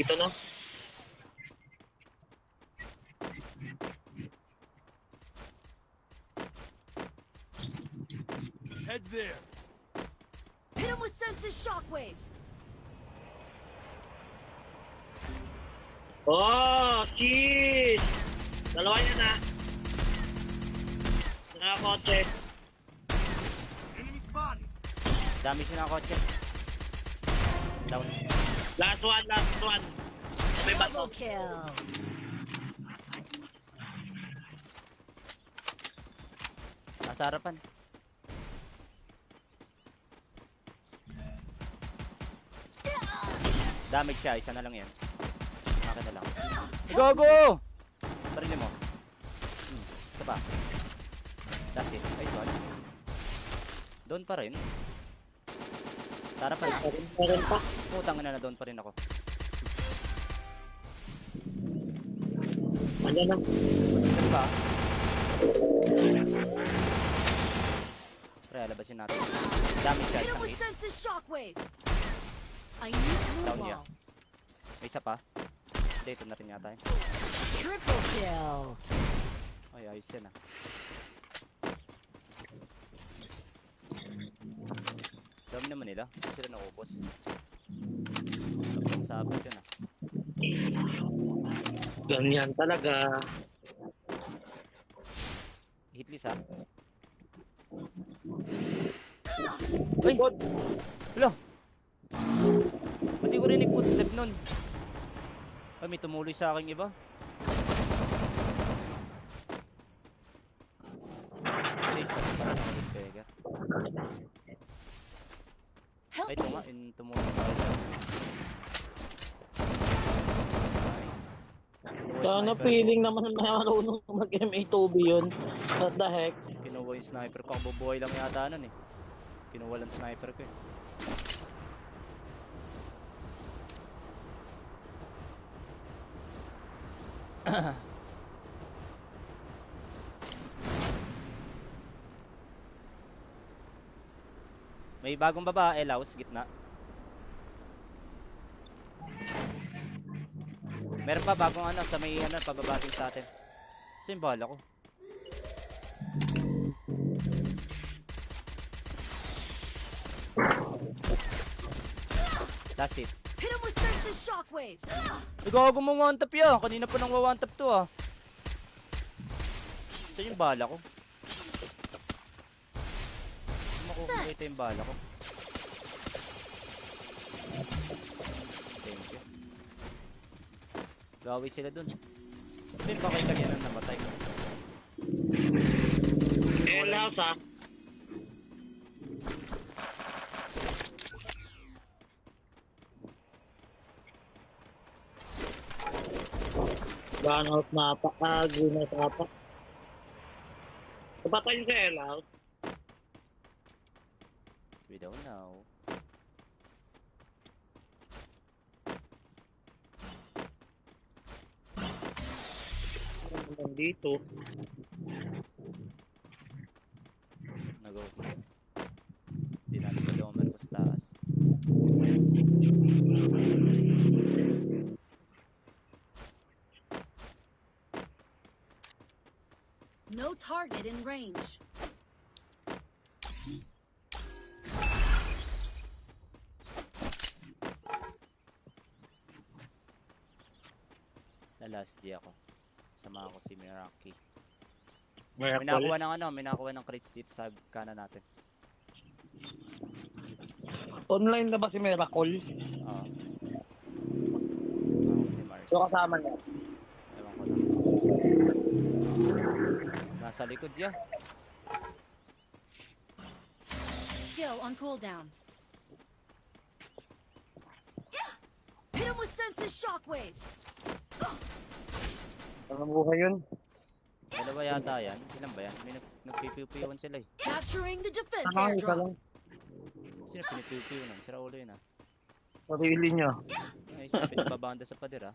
Dito na. Head there. Hit him with senses shockwave. Oh, shit! Dalawa yan na. Nakakotse. Enemy spotted. Dami siya ng kotse. Down. Last one, last one. May bato. Double kill. Nasa harapan. Damage siya, isa na lang yan. Akin na lang. Go, go! Sarili mo. Ito pa. That's it. Ay, sorry. Doon pa rin. Sa harapan. Meron pa. Putang ina na doon pa rin ako. Ano na? Ito pa. Pre, labasin natin. Damage siya, Hit him isang with hit. senses shockwave. I need blue Down niya. wall. May isa pa. Hindi, ito na rin yata yun. Triple kill. Ay, ayos yan ah. Dami naman nila. Sila naubos. Sobrang sabit yun ah. Ganyan talaga. Hitlist ah. Ay! God. Hala! Ba't di ko rin footstep nun? Ay, may tumuloy sa aking iba. Ay, isa pa rin ako Pega. Help Ay, ito me. nga, tumuloy sa akin. Sana feeling naman na marunong mag-MA2B yun. What the heck? Kinuha yung sniper ko. Ang bubuhay lang yata nun eh. Kinuha lang sniper ko eh. May bagong babae, Laos, gitna. Meron pa bagong ano, sa may ano, pababating sa atin. Kasi yung bala ko. That's it. Hit him with senses shockwave. Nagago mo one tap yan. Kanina pa nang one tap to ah. Saan yung bala ko? Makukulita yung bala ko. Thank you. Gawi sila dun. Sino ba kayo kanina namatay? House ah. Gunhouse mapa. Greenhouse mapa. Kapatay yung sa House. We don't know. Nandito. Nag-go. Hindi natin pa doon meron ko sa taas. No target in range. Na last day ako. Sama ko si Miraki. May May nakuha ng ano, may nakuha ng crates dito sa kanan natin. Online na ba si Miracle? Oo. Si Mars. So kasama niya. Ewan ko lang. Nasa likod ya. Skill on cooldown. Hit him with senses shockwave. Anong buhay yun? Dalawa yata yan. Ilan ba yan? May nagpipiw-piwan sila eh. Capturing the defense Ano isa airdrop. lang? Sino pinipiw-piw nun? Sira ulo yun ah. Sarili niya. Ay, isa pinababanda sa pader ah.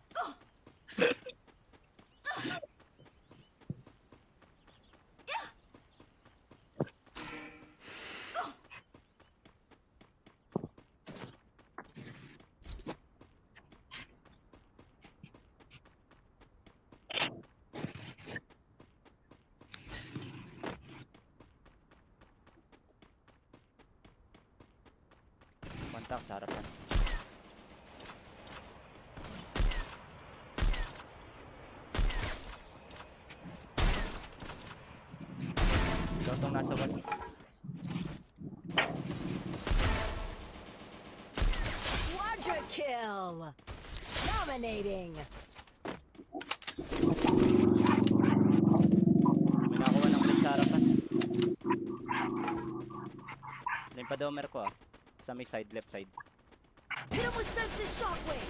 Contact sa harapan. Ikaw tong nasa wall. Quadra kill. Dominating. May nakuha ng clip sa harapan. Limpa domer ko ah. Sa may side, left side. Hit him with senses shockwave.